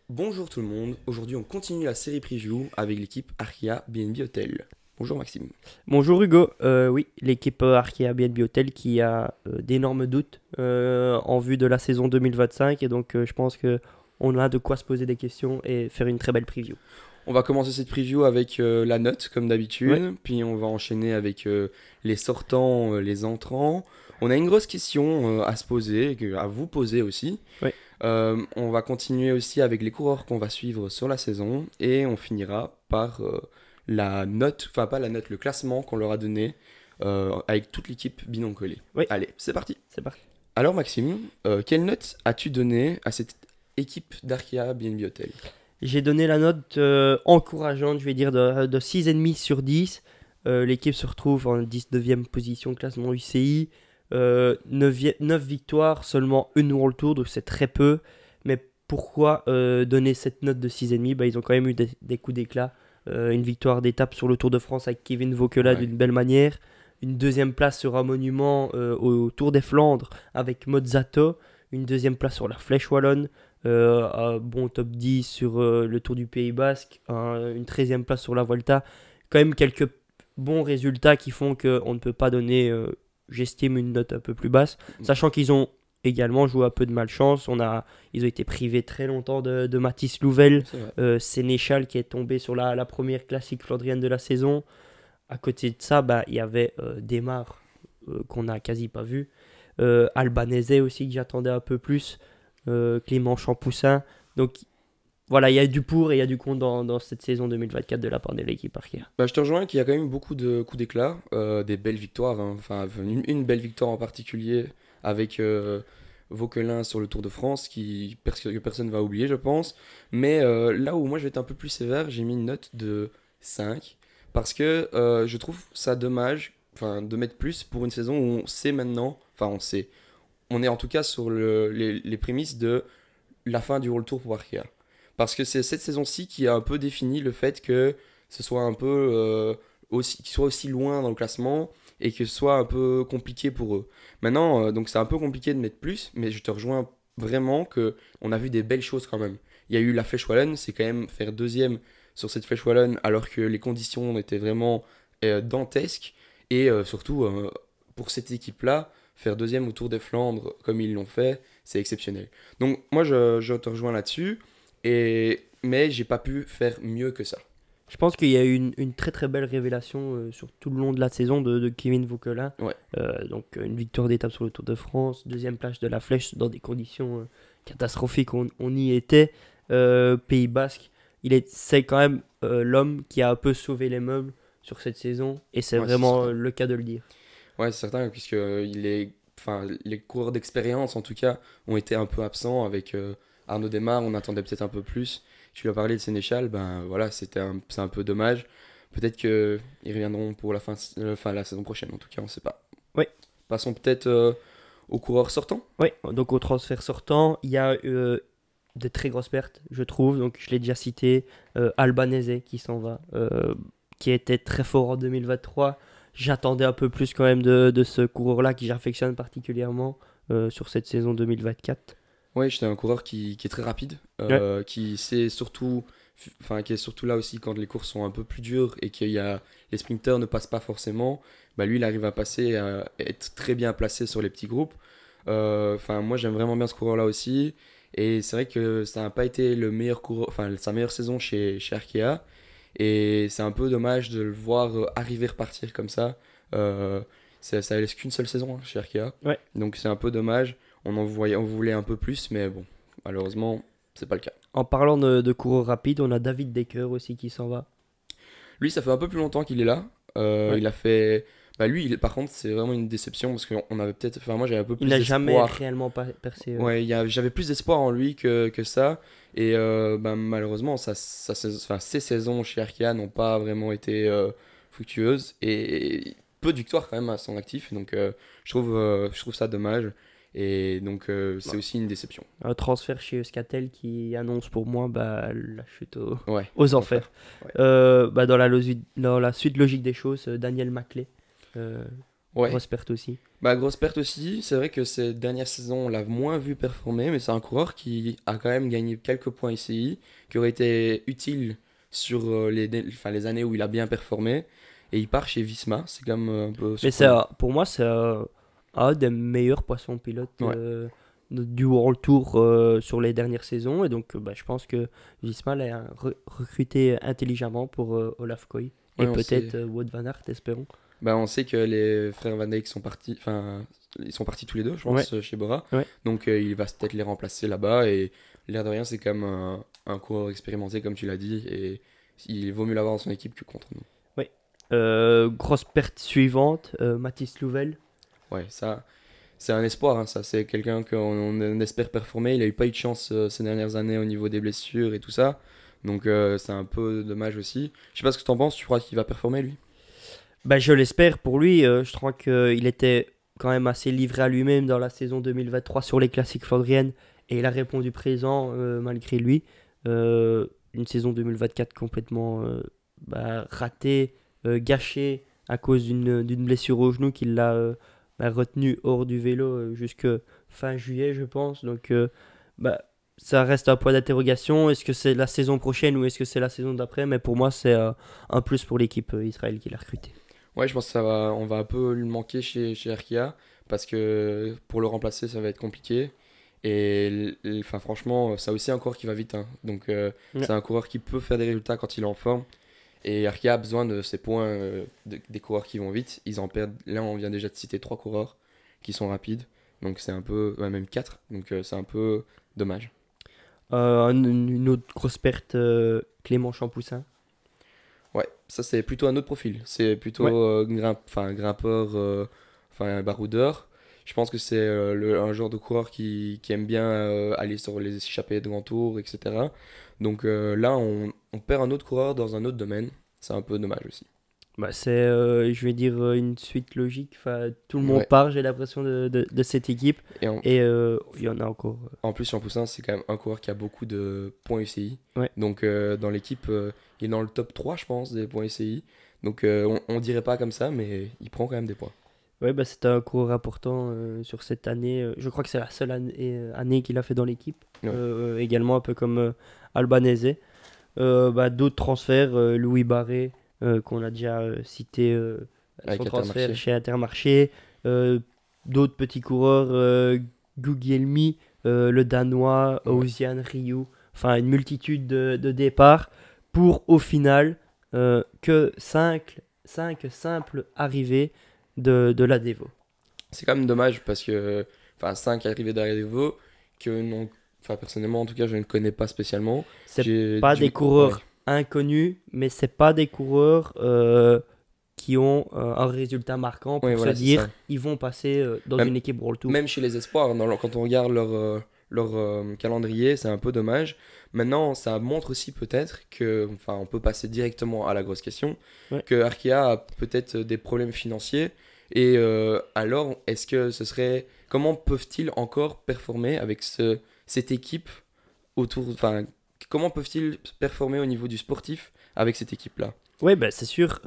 Bonjour tout le monde, aujourd'hui on continue la série preview avec l'équipe Arkea BNB Hotel. Bonjour Maxime. Bonjour Hugo. Oui, l'équipe Arkea BNB Hotel qui a d'énormes doutes en vue de la saison 2025 et donc je pense que on a de quoi se poser des questions et faire une très belle preview. On va commencer cette preview avec la note comme Ouais, d'habitude, puis on va enchaîner avec les sortants, les entrants. On a une grosse question à se poser, à vous poser aussi. ouais. On va continuer aussi avec les coureurs qu'on va suivre sur la saison et on finira par la note, enfin pas la note, le classement qu'on leur a donné avec toute l'équipe binôme-collé. Oui, Allez, c'est parti. c'est parti. Alors Maxime, quelle note as-tu donné à cette équipe d'Arkea BNB Hotel? J'ai donné la note encourageante, je vais dire de 6,5 sur 10. L'équipe se retrouve en 19e position classement UCI. 9 victoires, seulement une World Tour, donc c'est très peu. Mais pourquoi donner cette note de 6,5? Ils ont quand même eu des coups d'éclat. Une victoire d'étape sur le Tour de France avec Kevin Vauquelin Ouais. d'une belle manière. Une deuxième place sur un monument au Tour des Flandres avec Mozzato. Une deuxième place sur la Flèche Wallonne. Un bon top 10 sur le Tour du Pays Basque. Une 13e place sur la Volta. Quand même quelques bons résultats qui font qu'on ne peut pas donner, j'estime, une note un peu plus basse. Sachant qu'ils ont également joué un peu de malchance. Ils ont été privés très longtemps de Mathis Louvel, C'est vrai. Sénéchal qui est tombé sur la première classique flandrienne de la saison. À côté de ça, il y avait Desmar qu'on n'a quasi pas vu. Albanese aussi que j'attendais un peu plus. Clément Champoussin. Donc voilà, il y a du pour et il y a du contre dans cette saison 2024 de la part de l'équipe Arkea. Bah, je te rejoins qu'il y a quand même beaucoup de coups d'éclat, des belles victoires, hein. Enfin une belle victoire en particulier avec Vauquelin sur le Tour de France que personne va oublier je pense. Mais là où moi je vais être un peu plus sévère, j'ai mis une note de 5 parce que je trouve ça dommage de mettre plus pour une saison où on sait maintenant, on est en tout cas sur les prémices de la fin du World Tour pour Arkea. Parce que c'est cette saison-ci qui a un peu défini le fait que ce soit un peu qu'ils soient aussi loin dans le classement et que ce soit un peu compliqué pour eux. Maintenant, donc c'est un peu compliqué de mettre plus, mais je te rejoins vraiment que on a vu des belles choses quand même. Il y a eu la Flèche Wallonne, c'est quand même faire deuxième sur cette Flèche Wallonne alors que les conditions étaient vraiment dantesques et surtout pour cette équipe-là, faire deuxième au Tour des Flandres comme ils l'ont fait, c'est exceptionnel. Donc moi je te rejoins là-dessus. Mais j'ai pas pu faire mieux que ça. Je pense qu'il y a eu une très très belle révélation sur tout le long de la saison de Kevin Vauquelin. Ouais, Donc une victoire d'étape sur le Tour de France, deuxième place de la Flèche dans des conditions catastrophiques, on y était. Pays Basque, c'est quand même l'homme qui a un peu sauvé les meubles sur cette saison et c'est ouais, c'est vraiment certain. le cas de le dire. Ouais, c'est certain, puisque les coureurs d'expérience, en tout cas, ont été un peu absents avec Arnaud Démare. On attendait peut-être un peu plus. Tu lui as parlé de Sénéchal, ben voilà, c'est un peu dommage. Peut-être qu'ils reviendront pour la saison prochaine, en tout cas, on sait pas. Oui, Passons peut-être aux coureurs sortants. oui. Donc au transfert sortant, il y a de très grosses pertes, je trouve. Donc je l'ai déjà cité, Albanese qui s'en va, qui était très fort en 2023. J'attendais un peu plus quand même de ce coureur-là qui j'affectionne particulièrement sur cette saison 2024. Ouais, j'étais un coureur qui est très rapide, Ouais, qui est surtout là aussi quand les courses sont un peu plus dures et les sprinters ne passent pas forcément. Bah lui, il arrive à passer, à être très bien placé sur les petits groupes. Moi, j'aime vraiment bien ce coureur-là aussi. Et c'est vrai que ça n'a pas été le meilleur coureur, sa meilleure saison chez Arkea. Et c'est un peu dommage de le voir arriver repartir comme ça. Euh, ça laisse qu'une seule saison hein, chez Arkea. ouais. Donc c'est un peu dommage. On voulait un peu plus, mais bon, malheureusement, c'est pas le cas. En parlant de coureurs rapides, on a David Decker aussi qui s'en va. Lui, ça fait un peu plus longtemps qu'il est là. Ouais. Il a fait. Bah lui, par contre, c'est vraiment une déception parce qu'on avait peut-être. Enfin, moi, j'avais un peu Il plus n'a jamais d'espoir. réellement percé. Ouais, j'avais plus d'espoir en lui que ça. Et malheureusement, ses saisons chez Arkea n'ont pas vraiment été fructueuses. Et peu de victoires quand même à son actif. Donc, je trouve ça dommage. Et donc, c'est aussi une déception. Un transfert chez Euskaltel qui annonce pour moi la chute Ouais, aux aux enfers. enfers. Ouais. Dans la suite logique des choses, Daniel Maclay. Euh, Ouais. Grosse perte aussi. Bah, grosse perte aussi. C'est vrai que ces dernières saisons, on l'a moins vu performer, mais c'est un coureur qui a quand même gagné quelques points ICI, qui aurait été utile sur enfin, les années où il a bien performé. Et il part chez Visma, c'est quand même un peu Mais surprenant. pour moi, c'est un des meilleurs poissons pilotes Ouais, du World Tour sur les dernières saisons. Et donc, bah, je pense que Visma l'a recruté intelligemment pour Olaf Koy. ouais, Et on sait. peut-être Wout van Aert, espérons. Bah, on sait que les frères Van Dijk sont partis, enfin, ils sont partis tous les deux, je Ouais, pense, chez Bora. ouais. Donc, il va peut-être les remplacer là-bas. Et l'air de rien, c'est quand même un coureur expérimenté, comme tu l'as dit. Et il vaut mieux l'avoir dans son équipe que contre nous. Ouais. Grosse perte suivante, Mathis Louvel. Ouais, ça, c'est un espoir, hein, ça. C'est quelqu'un qu'on espère performer. Il a eu pas eu de chance ces dernières années au niveau des blessures et tout ça. Donc, c'est un peu dommage aussi. Je sais pas ce que t'en penses. Tu crois qu'il va performer, lui? Bah, je l'espère pour lui. Je crois qu'il était quand même assez livré à lui-même dans la saison 2023 sur les classiques flandriennes. Et il a répondu présent malgré lui. Une saison 2024 complètement ratée, gâchée à cause d'une blessure au genou qui l'a retenu hors du vélo jusque fin juillet, je pense. Donc, bah, ça reste un point d'interrogation. Est-ce que c'est la saison prochaine ou est-ce que c'est la saison d'après? Mais pour moi, c'est un plus pour l'équipe Israël qui l'a recruté. Ouais, je pense que on va un peu le manquer chez Arkea parce que pour le remplacer, ça va être compliqué. Et enfin, franchement, c'est aussi un coureur qui va vite, hein. Donc, Ouais. c'est un coureur qui peut faire des résultats quand il est en forme. Et Arkea a besoin de ces points des coureurs qui vont vite. Ils en perdent. Là, on vient déjà de citer trois coureurs qui sont rapides. Donc, c'est un peu. Ouais, même quatre. Donc, c'est un peu dommage. Une autre grosse perte, Clément Champoussin. Ouais, ça, c'est plutôt un autre profil. C'est plutôt Ouais, enfin, grimpeur, enfin, un baroudeur. Je pense que c'est un genre de coureur qui aime bien aller sur les échappées de grand tour, etc. Donc là, on perd un autre coureur dans un autre domaine. C'est un peu dommage aussi. bah, c'est, je vais dire, une suite logique. Enfin, tout le monde Ouais. part, j'ai l'impression, de cette équipe. Et Et il y en a encore. en plus, Champoussin, c'est quand même un coureur qui a beaucoup de points UCI. Ouais. Donc dans l'équipe, il est dans le top 3, je pense, des points UCI. Donc on dirait pas comme ça, mais il prend quand même des points. Ouais, bah, c'était un coureur important sur cette année. Je crois que c'est la seule année qu'il a fait dans l'équipe. Ouais. Également, un peu comme Albanese. D'autres transferts, Louis Barré, qu'on a déjà cité, Avec son transfert Intermarché. chez Intermarché. D'autres petits coureurs, Guglielmi, le Danois, Ouais. Osian Ryu. Enfin, une multitude de départs pour au final que 5 simples arrivées de la Devo. C'est quand même dommage parce que, enfin, 5 arrivées d'Arrivo que non, enfin, personnellement, en tout cas, je ne connais pas spécialement. C'est J'ai pas des ouais, coureurs inconnus, mais c'est pas des coureurs qui ont un résultat marquant ouais, pour se voilà, c'est dire ça. ils vont passer dans Même, une équipe World Tour. même chez les espoirs, quand on regarde leur calendrier, c'est un peu dommage. Maintenant, ça montre aussi peut-être que, enfin, on peut passer directement à la grosse question, Ouais. que Arkea a peut-être des problèmes financiers. Et alors, est-ce que ce serait, comment peuvent-ils encore performer avec cette équipe autour, enfin, comment peuvent-ils performer au niveau du sportif avec cette équipe-là? Ouais, bah, c'est sûr.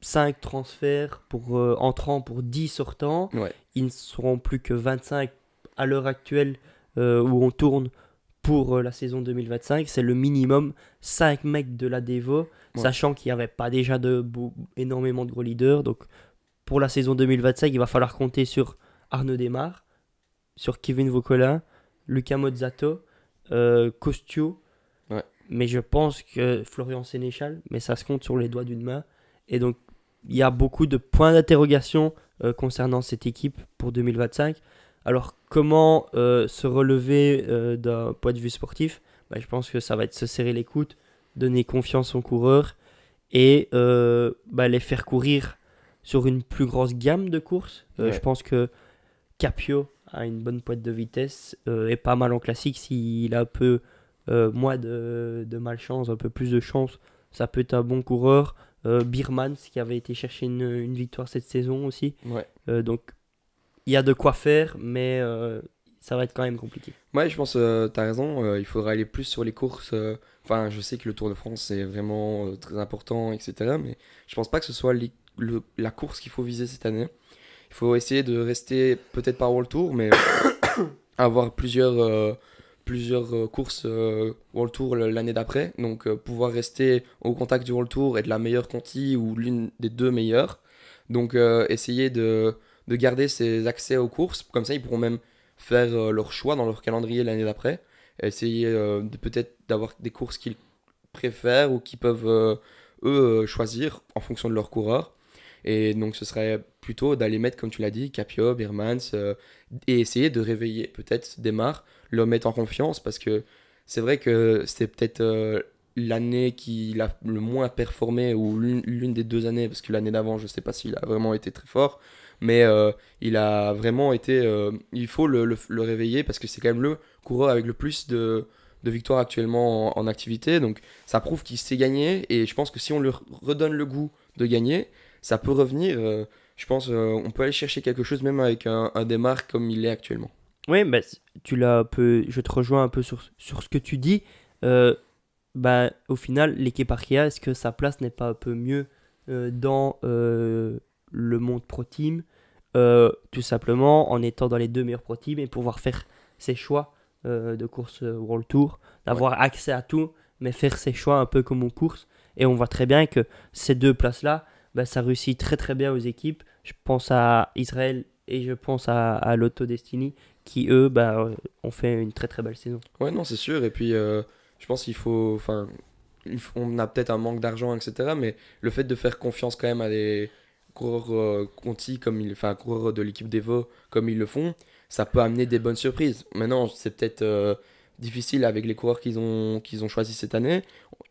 5 transferts pour entrants pour 10 sortants. Ouais, Ils ne seront plus que 25 à l'heure actuelle où on tourne pour la saison 2025. C'est le minimum. 5 mecs de la Devo, ouais, sachant qu'il n'y avait pas déjà énormément de gros leaders. Donc pour la saison 2025, il va falloir compter sur Arnaud Desmar, sur Kevin Vocolin, Luca Mozzato, Costio. ouais, Mais je pense que Florian Sénéchal, mais ça se compte sur les doigts d'une main. Et donc, il y a beaucoup de points d'interrogation concernant cette équipe pour 2025. Alors, comment se relever d'un point de vue sportif? Bah, je pense que ça va être se serrer les coudes, donner confiance aux coureurs et les faire courir sur une plus grosse gamme de courses. Je ouais. pense que Capio a une bonne pointe de vitesse et pas mal en classique. S'il a un peu moins de malchance, un peu plus de chance, ça peut être un bon coureur. Birmans qui avait été chercher une victoire cette saison aussi. Ouais. Donc il y a de quoi faire, mais ça va être quand même compliqué. Ouais, je pense, t'as raison, il faudra aller plus sur les courses. Enfin, je sais que le Tour de France c'est vraiment très important, etc. Mais je pense pas que ce soit la course qu'il faut viser cette année. Il faut essayer de rester, peut-être pas World Tour, mais avoir plusieurs courses World Tour l'année d'après. Donc pouvoir rester au contact du World Tour et de la meilleure Conti ou l'une des deux meilleures. Donc essayer de garder ces accès aux courses. Comme ça, ils pourront même faire leur choix dans leur calendrier l'année d'après. Essayer de peut-être d'avoir des courses qu'ils préfèrent ou qu'ils peuvent choisir en fonction de leur coureur. Et donc ce serait plutôt d'aller mettre, comme tu l'as dit, Capio, Birmans, et essayer de réveiller peut-être Desmar, le mettre en confiance, parce que c'est vrai que c'est peut-être l'année qu'il a le moins performé, ou l'une des 2 années, parce que l'année d'avant, je sais pas s'il a vraiment été très fort, mais il a vraiment été... il faut le réveiller, parce que c'est quand même le coureur avec le plus de victoires actuellement en activité, donc ça prouve qu'il sait gagner, et je pense que si on lui redonne le goût de gagner, ça peut revenir. Je pense on peut aller chercher quelque chose même avec un démarre comme il est actuellement. Oui, bah, tu l'as un peu, je te rejoins un peu sur ce que tu dis. Euh, Bah, au final, l'équipe Arkea, est-ce que sa place n'est pas un peu mieux dans le monde Pro Team, tout simplement en étant dans les deux meilleurs Pro Team et pouvoir faire ses choix de course World Tour, Ouais. d'avoir accès à tout, mais faire ses choix un peu comme en course. Et on voit très bien que ces deux places-là, bah, ça réussit très très bien aux équipes. Je pense à Israël et je pense à Lotto Destiny qui, eux, bah, ont fait une très très belle saison. Ouais, non, c'est sûr. Et puis, je pense qu'il faut. Enfin, on a peut-être un manque d'argent, etc. Mais le fait de faire confiance quand même à des coureurs Conti, enfin, coureurs de l'équipe d'Evo, comme ils le font, ça peut amener des bonnes surprises. Maintenant, c'est peut-être difficile avec les coureurs qu'ils ont choisis cette année.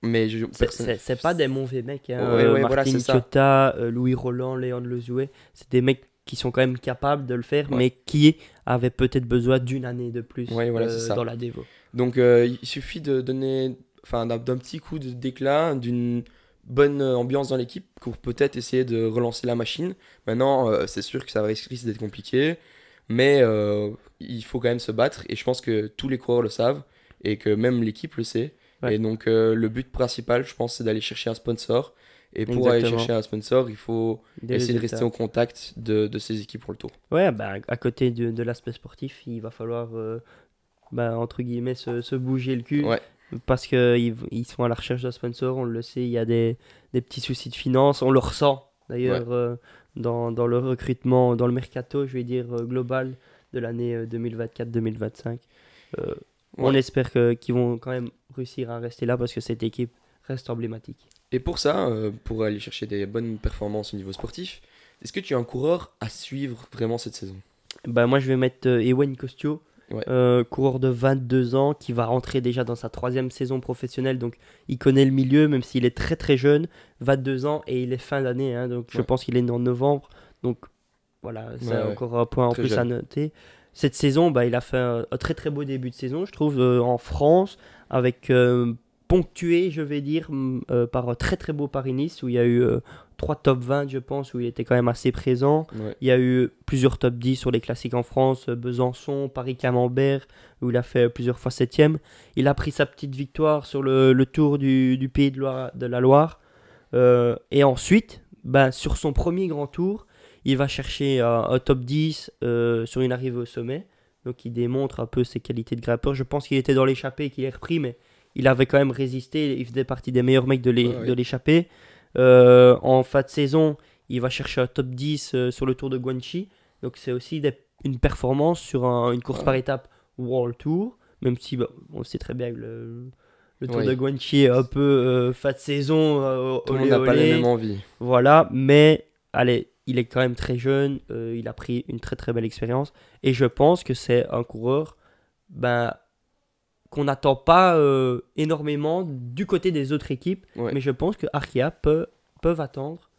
Mais C'est pas des mauvais mecs, hein. Ouais, ouais, voilà, Martin c'est ça. Ciotta, Louis Roland, Léon Lezoué, c'est des mecs qui sont quand même capables de le faire, Ouais, mais qui avaient peut-être besoin d'une année de plus ouais, voilà, c'est ça. dans la Devo. Donc il suffit de donner, enfin d'un petit coup d'éclat, d'une bonne ambiance dans l'équipe pour peut-être essayer de relancer la machine. Maintenant, c'est sûr que ça risque d'être compliqué, mais il faut quand même se battre et je pense que tous les coureurs le savent et que même l'équipe le sait. Ouais, Et donc le but principal, je pense, c'est d'aller chercher un sponsor. Et pour aller chercher exactement. un sponsor, il faut Des essayer de rester résultats. au contact de ces équipes pour le tour. Ouais, bah, à côté de l'aspect sportif, il va falloir, bah, entre guillemets, se bouger le cul Ouais, parce qu'ils sont à la recherche d'un sponsor. On le sait, il y a des petits soucis de finances. On le ressent ouais, d'ailleurs dans le recrutement, dans le mercato, je vais dire, global de l'année 2024-2025. Euh, on ouais. espère qu'ils vont quand même réussir à rester là parce que cette équipe reste emblématique. Et pour ça, pour aller chercher des bonnes performances au niveau sportif, est-ce que tu es un coureur à suivre vraiment cette saison? Bah, moi, je vais mettre Ewan Costio, Ouais, coureur de 22 ans qui va rentrer déjà dans sa troisième saison professionnelle. Donc, il connaît le milieu, même s'il est très très jeune, 22 ans et il est fin d'année. Hein, donc, je ouais, pense qu'il est né en novembre. Donc, voilà, c'est ouais, ouais, encore un point en très plus à jeune. noter. Cette saison, bah, il a fait un très très beau début de saison, je trouve, en France, avec ponctué, je vais dire, par un très très beau Paris-Nice, où il y a eu 3 top 20, je pense, où il était quand même assez présent. Ouais, Il y a eu plusieurs top 10 sur les classiques en France, Besançon, Paris-Camembert, où il a fait plusieurs fois septième. Il a pris sa petite victoire sur le Tour du Pays de la Loire. Et ensuite, bah, sur son premier grand tour, il va chercher un top 10 sur une arrivée au sommet. Donc il démontre un peu ses qualités de grimpeur. Je pense qu'il était dans l'échappée et qu'il est repris, mais il avait quand même résisté. Il faisait partie des meilleurs mecs ouais, de ouais. l'échappée. En fin de saison, il va chercher un top 10 sur le Tour de Guanxi. Donc c'est aussi une performance sur une course par Ouais. étape World Tour. Même si bah, on sait très bien que le Tour de Oui. Guanxi est un peu fin de saison, Tout le monde olé n'a pas les mêmes olé. envies. Voilà, mais allez, il est quand même très jeune, il a pris une très très belle expérience et je pense que c'est un coureur ben, qu'on n'attend pas énormément du côté des autres équipes, Ouais. mais je pense que Arkea peuvent attendre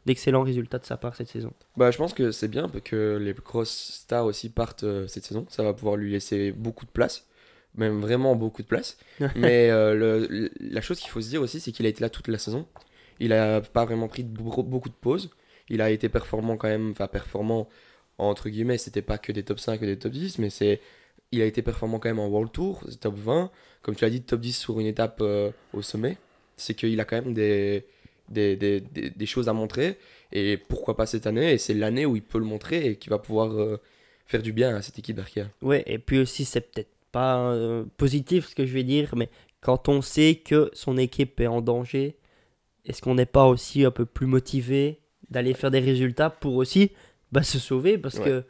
d'excellents résultats de sa part cette saison. Bah, je pense que c'est bien parce que les grosses stars aussi partent cette saison. Ça va pouvoir lui laisser beaucoup de place, même vraiment beaucoup de place. Mais la chose qu'il faut se dire aussi, c'est qu'il a été là toute la saison. Il a pas vraiment pris beaucoup de pauses. Il a été performant quand même, enfin performant entre guillemets, c'était pas que des top 5 et des top 10, mais il a été performant quand même en World Tour, top 20. Comme tu l'as dit, top 10 sur une étape au sommet. C'est qu'il a quand même des choses à montrer. Et pourquoi pas cette année? Et c'est l'année où il peut le montrer et qui va pouvoir faire du bien à cette équipe d'Arkea. Ouais, et puis aussi, c'est peut-être pas positif ce que je vais dire, mais quand on sait que son équipe est en danger, est-ce qu'on n'est pas aussi un peu plus motivé d'aller faire des résultats pour aussi se sauver? Parce Ouais. que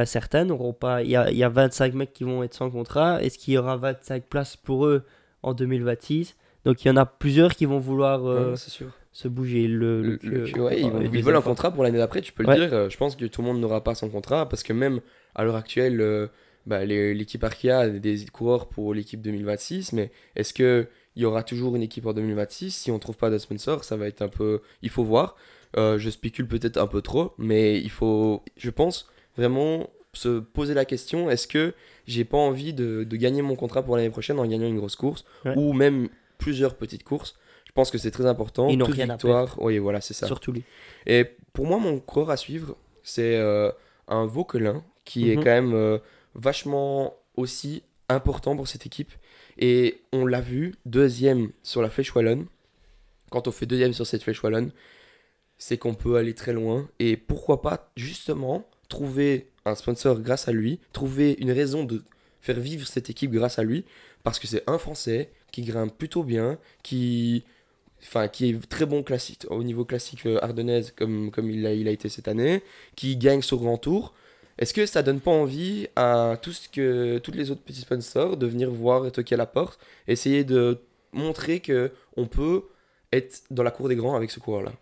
certains n'auront pas. Il y a 25 mecs qui vont être sans contrat. Est-ce qu'il y aura 25 places pour eux en 2026? Donc il y en a plusieurs qui vont vouloir Ouais, c'est sûr. se bouger. Ouais, ils Le veulent deuxième un fois. contrat pour l'année d'après, tu peux le Ouais. dire. Je pense que tout le monde n'aura pas son contrat parce que même à l'heure actuelle, l'équipe Arkea a des coureurs pour l'équipe 2026. Mais est-ce qu'il y aura toujours une équipe en 2026? Si on ne trouve pas de sponsor, ça va être un peu. Il faut voir. Je spécule peut-être un peu trop, mais il faut, je pense, vraiment se poser la question, est-ce que j'ai pas envie de gagner mon contrat pour l'année prochaine en gagnant une grosse course Ouais. ou même plusieurs petites courses? Je pense que c'est très important. Ils n'ont Toute rien à victoire, oui, voilà, c'est ça. Surtout lui. Et pour moi, mon coureur à suivre, c'est un Vauquelin qui est Mhm. quand même vachement aussi important pour cette équipe. Et on l'a vu, deuxième sur la Flèche Wallonne. Quand on fait deuxième sur cette Flèche Wallonne, c'est qu'on peut aller très loin. Et pourquoi pas, justement, trouver un sponsor grâce à lui, trouver une raison de faire vivre cette équipe grâce à lui, parce que c'est un Français qui grimpe plutôt bien, qui est très bon classique, au niveau classique ardennaise, comme il a été cette année, qui gagne sur Grand Tour. Est-ce que ça donne pas envie à tous les autres petits sponsors de venir voir et toquer à la porte, essayer de montrer que on peut être dans la cour des grands avec ce coureur-là?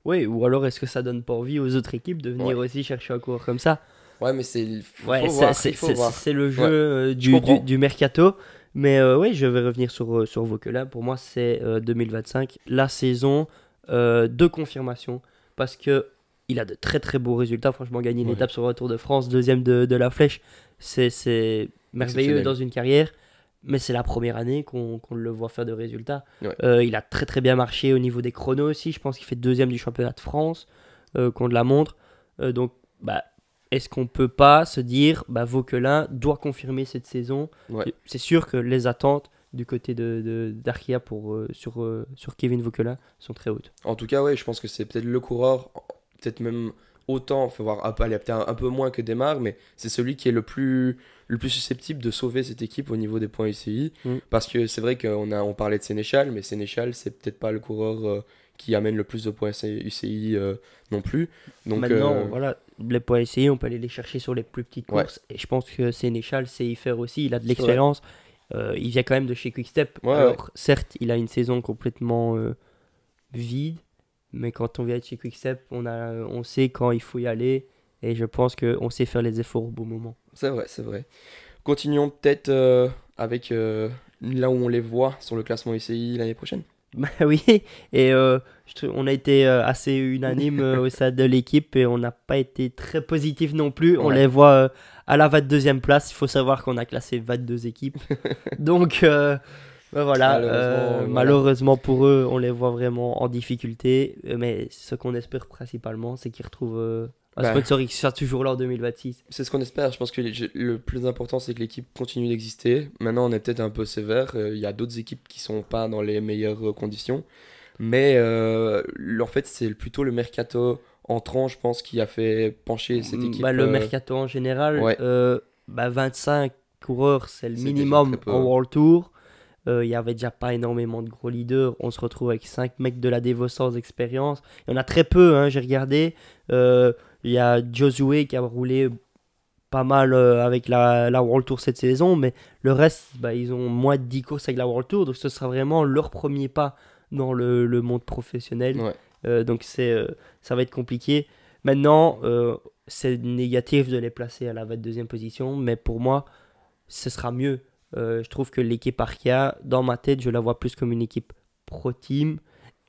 Oui, ou alors est-ce que ça donne pas envie aux autres équipes de venir Ouais. aussi chercher un coureur comme ça? Ouais, mais faut Ouais, voir, c'est il faut voir. c'est le jeu Ouais, je comprends. du mercato. Mais oui, je vais revenir sur Vauquelin. Pour moi, c'est 2025, la saison de confirmation. Parce que il a de très très beaux résultats. Franchement, gagner une Ouais. étape sur le Tour de France, deuxième de la Flèche, c'est merveilleux Exceptionnel. dans une carrière. Mais c'est la première année qu'on le voit faire de résultats. Ouais. Il a très très bien marché au niveau des chronos aussi. Je pense qu'il fait deuxième du championnat de France, qu'on la montre. Donc, est-ce qu'on peut pas se dire, Vauquelin doit confirmer cette saison? Ouais. C'est sûr que les attentes du côté d'Arkea sur Kevin Vauquelin sont très hautes. En tout cas, ouais, je pense que c'est peut-être le coureur, peut-être même autant, faut voir, allez, peut-être un peu moins que Desmar, mais c'est celui qui est le plus susceptible de sauver cette équipe au niveau des points UCI. Mm. Parce que c'est vrai on parlait de Sénéchal, mais Sénéchal, c'est peut-être pas le coureur qui amène le plus de points UCI non plus. Donc, Maintenant, voilà, les points essayés, on peut aller les chercher sur les plus petites Ouais. courses. Et je pense que Sénéchal sait y faire aussi. Il a de C'est l'expérience. Il vient quand même de chez Quickstep. Ouais, Alors, certes, il a une saison complètement vide. Mais quand on vient de chez Quickstep, on sait quand il faut y aller. Et je pense qu'on sait faire les efforts au bon moment. c'est vrai, c'est vrai. Continuons peut-être avec là où on les voit sur le classement UCI l'année prochaine. Bah oui, et on a été assez unanime au sein de l'équipe et on n'a pas été très positif non plus. On Ouais. les voit à la 22e place. Il faut savoir qu'on a classé 22 équipes. Donc voilà, Malheureusement, malheureusement pour eux, on les voit vraiment en difficulté. Mais ce qu'on espère principalement, c'est qu'ils retrouvent un Bah. sponsor qui sera toujours là en 2026. C'est ce qu'on espère. Je pense que le plus important, c'est que l'équipe continue d'exister. Maintenant, on est peut-être un peu sévère. Il y a d'autres équipes qui sont pas dans les meilleures conditions. Mais en fait, c'est plutôt le mercato entrant, je pense, qui a fait pencher cette équipe. Le mercato en général, ouais. 25 coureurs, c'est le C'est minimum déjà très peu. en World Tour. Il y avait déjà pas énormément de gros leaders. On se retrouve avec 5 mecs de la Devo sans expérience. Il y en a très peu, hein, j'ai regardé. Il y a Josué qui a roulé pas mal avec la World Tour cette saison, mais le reste, ils ont moins de 10 courses avec la World Tour, donc ce sera vraiment leur premier pas dans le monde professionnel. Ouais. Donc ça va être compliqué. Maintenant, c'est négatif de les placer à la 22e position, mais pour moi, ce sera mieux. Je trouve que l'équipe Arkea, dans ma tête, je la vois plus comme une équipe pro-team.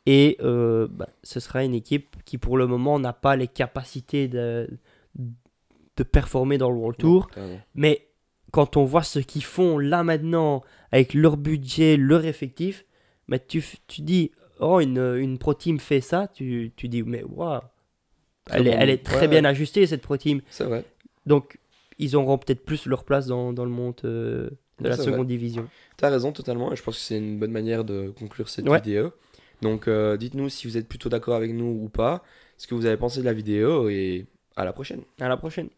Et ce sera une équipe qui, pour le moment, n'a pas les capacités de performer dans le World Tour. Non, t'as raison. Mais quand on voit ce qu'ils font là maintenant, avec leur budget, leur effectif, tu dis, oh, une pro-team fait ça, tu dis, mais waouh, Très elle est très ouais, bien ouais. ajustée, cette pro-team. C'est vrai. Donc, ils auront peut-être plus leur place dans le monde de la C'est seconde vrai. division. T'as raison totalement. Et je pense que c'est une bonne manière de conclure cette Ouais. vidéo. Donc dites-nous si vous êtes plutôt d'accord avec nous ou pas, ce que vous avez pensé de la vidéo et à la prochaine. À la prochaine.